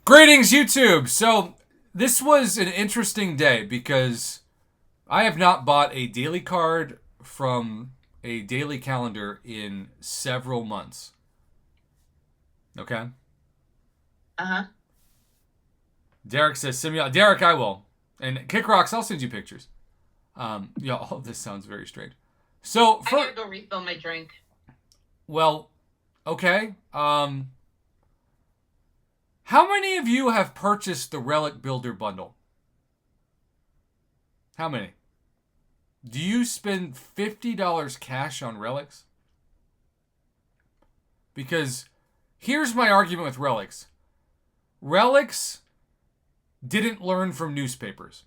Greetings, YouTube! So, this was an interesting day because I have not bought a daily card from a daily calendar in several months. Okay? Uh-huh. Derek says, Derek, I will. And Kick Rocks, I'll send you pictures. Yeah, all of this sounds very strange. So, I gotta go refill my drink. well, okay. How many of you have purchased the Relic Builder bundle? How many? Do you spend $50 cash on relics? Because here's my argument with relics. Relics didn't learn from newspapers.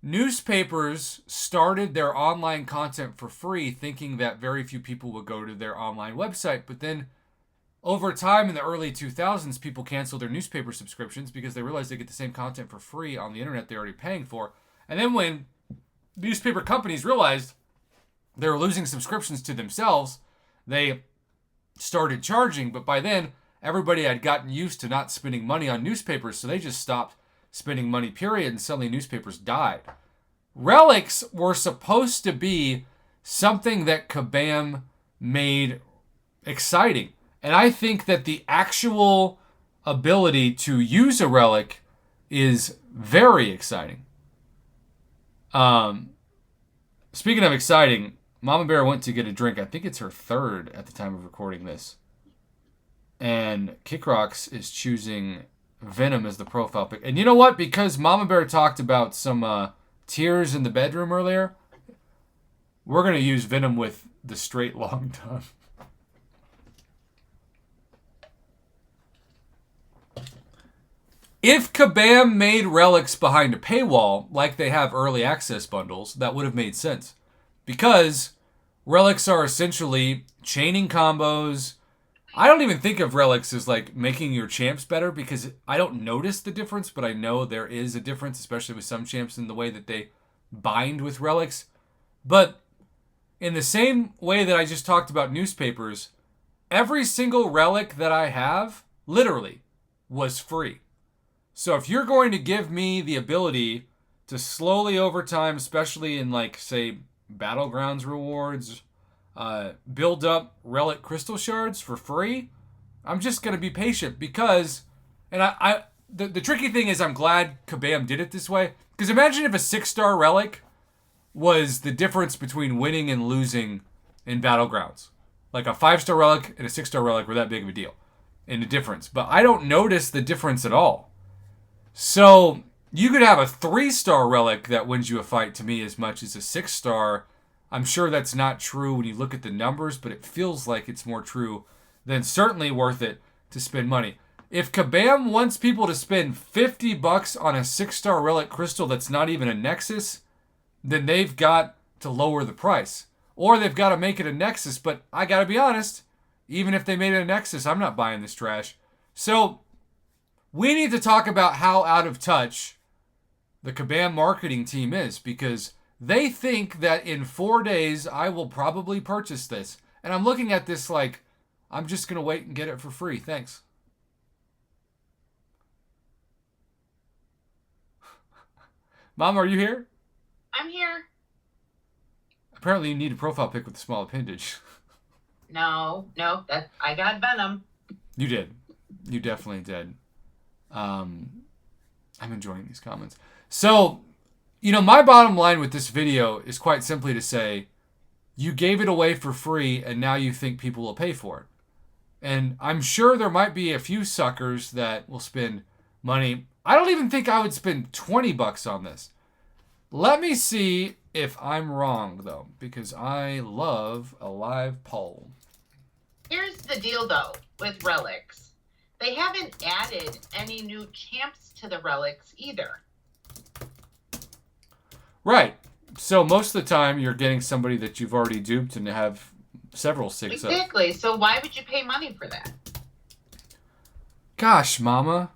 Newspapers started their online content for free thinking that very few people would go to their online website, but then over time in the early 2000s, people canceled their newspaper subscriptions because they realized they get the same content for free on the internet they're already paying for. And then when newspaper companies realized they were losing subscriptions to themselves, they started charging. But by then, everybody had gotten used to not spending money on newspapers, so they just stopped spending money, period, and suddenly newspapers died. Relics were supposed to be something that Kabam made exciting. And I think that the actual ability to use a relic is very exciting. Speaking of exciting, Mama Bear went to get a drink. I think it's her third at the time of recording this. And Kickrocks is choosing Venom as the profile pic. And you know what? Because Mama Bear talked about some tears in the bedroom earlier, we're going to use Venom with the straight long tongue. If Kabam made relics behind a paywall, like they have early access bundles, that would have made sense. Because relics are essentially chaining combos. I don't even think of relics as like making your champs better because I don't notice the difference, but I know there is a difference, especially with some champs in the way that they bind with relics. But in the same way that I just talked about newspapers, every single relic that I have, literally, was free. So if you're going to give me the ability to slowly over time, especially in like, say, Battlegrounds rewards, build up relic crystal shards for free, I'm just going to be patient because, and the tricky thing is I'm glad Kabam did it this way. Because imagine if a 6-star relic was the difference between winning and losing in Battlegrounds. Like a 5-star relic and a 6-star relic were that big of a deal in the difference. But I don't notice the difference at all. So you could have a 3-star relic that wins you a fight to me as much as a 6-star. I'm sure that's not true when you look at the numbers, but it feels like it's more true than certainly worth it to spend money. If Kabam wants people to spend $50 on a 6-star relic crystal that's not even a Nexus, then they've got to lower the price. Or they've got to make it a Nexus, but I gotta be honest, even if they made it a Nexus, I'm not buying this trash. So we need to talk about how out of touch the Kabam marketing team is because they think that in 4 days I will probably purchase this. And I'm looking at this like, I'm just going to wait and get it for free. Thanks. Mom, are you here? I'm here. Apparently you need a profile pic with a small appendage. No, I got Venom. You did. You definitely did. I'm enjoying these comments. So, my bottom line with this video is quite simply to say, you gave it away for free and now you think people will pay for it. And I'm sure there might be a few suckers that will spend money. I don't even think I would spend $20 on this. Let me see if I'm wrong, though, because I love a live poll. Here's the deal, though, with relics. They haven't added any new champs to the relics either. Right. So most of the time you're getting somebody that you've already duped and have several 6 Exactly. So why would you pay money for that? Gosh, Mama.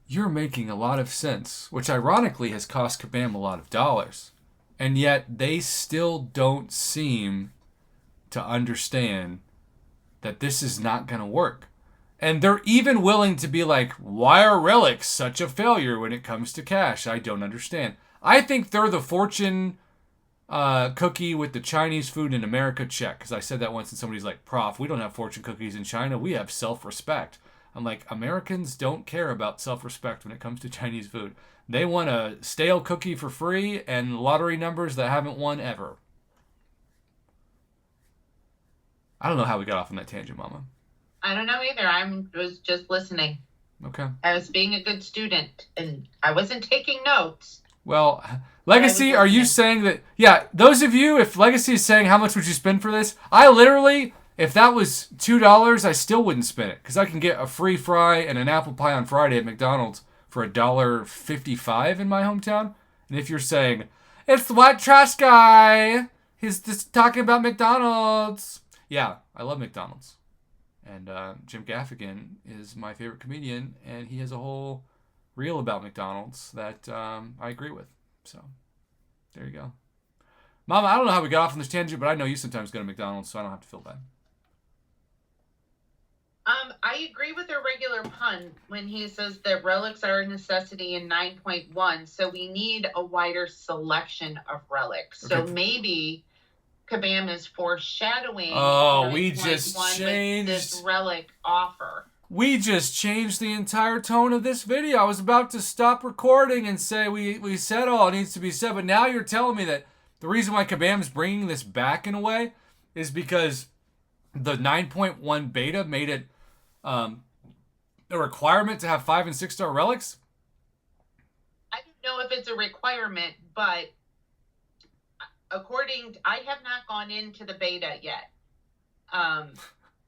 You're making a lot of sense, which ironically has cost Kabam a lot of dollars. And yet they still don't seem to understand that this is not going to work. And they're even willing to be like, why are relics such a failure when it comes to cash? I don't understand. I think they're the fortune cookie with the Chinese food in America check. Because I said that once and somebody's like, Prof, we don't have fortune cookies in China. We have self-respect. I'm like, Americans don't care about self-respect when it comes to Chinese food. They want a stale cookie for free and lottery numbers that haven't won ever. I don't know how we got off on that tangent, Mama. I don't know either. I was just listening. Okay. I was being a good student, and I wasn't taking notes. Well, Legacy, are you saying that... Yeah, those of you, if Legacy is saying how much would you spend for this, I literally, if that was $2, I still wouldn't spend it. Because I can get a free fry and an apple pie on Friday at McDonald's for $1.55 in my hometown. And if you're saying, it's the white trash guy, he's just talking about McDonald's. Yeah, I love McDonald's. And Jim Gaffigan is my favorite comedian, and he has a whole reel about McDonald's that I agree with. So, there you go. Mama, I don't know how we got off on this tangent, but I know you sometimes go to McDonald's, so I don't have to feel bad. I agree with a regular pun when he says that relics are a necessity in 9.1, so we need a wider selection of relics. Okay. So maybe Kabam is foreshadowing. Oh, we just changed this relic offer. We just changed the entire tone of this video. I was about to stop recording and say we said all it needs to be said, but now you're telling me that the reason why Kabam's bringing this back in a way is because the 9.1 beta made it a requirement to have 5 and 6 star relics. I don't know if it's a requirement, but I have not gone into the beta yet.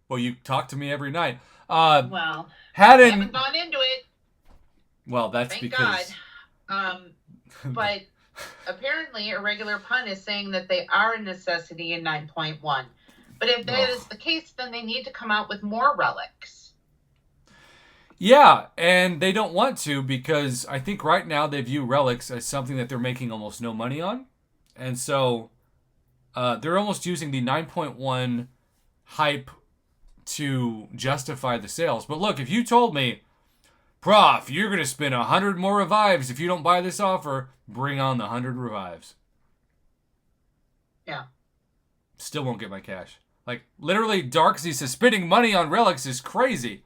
Well, you talk to me every night. I haven't gone into it. Well, that's Thank because... God. But apparently a regular pun is saying that they are a necessity in 9.1. But if that is the case, then they need to come out with more relics. Yeah, and they don't want to because I think right now they view relics as something that they're making almost no money on. And so they're almost using the 9.1 hype to justify the sales. But look, if you told me, Prof, you're going to spend 100 more revives if you don't buy this offer, bring on the 100 revives. Yeah. Still won't get my cash. Like, literally, Darkzy says spending money on relics is crazy.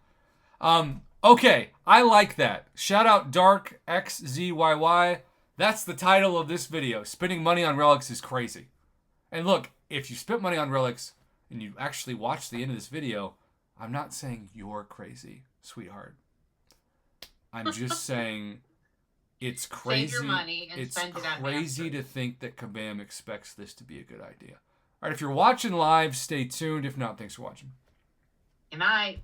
Okay, I like that. Shout out Dark XZYY. That's the title of this video. Spending money on relics is crazy. And look, if you spent money on relics and you actually watch the end of this video, I'm not saying you're crazy, sweetheart. I'm just saying it's crazy. Save your money and spend it on It's crazy to think that Kabam expects this to be a good idea. All right, if you're watching live, stay tuned. If not, thanks for watching. Good night.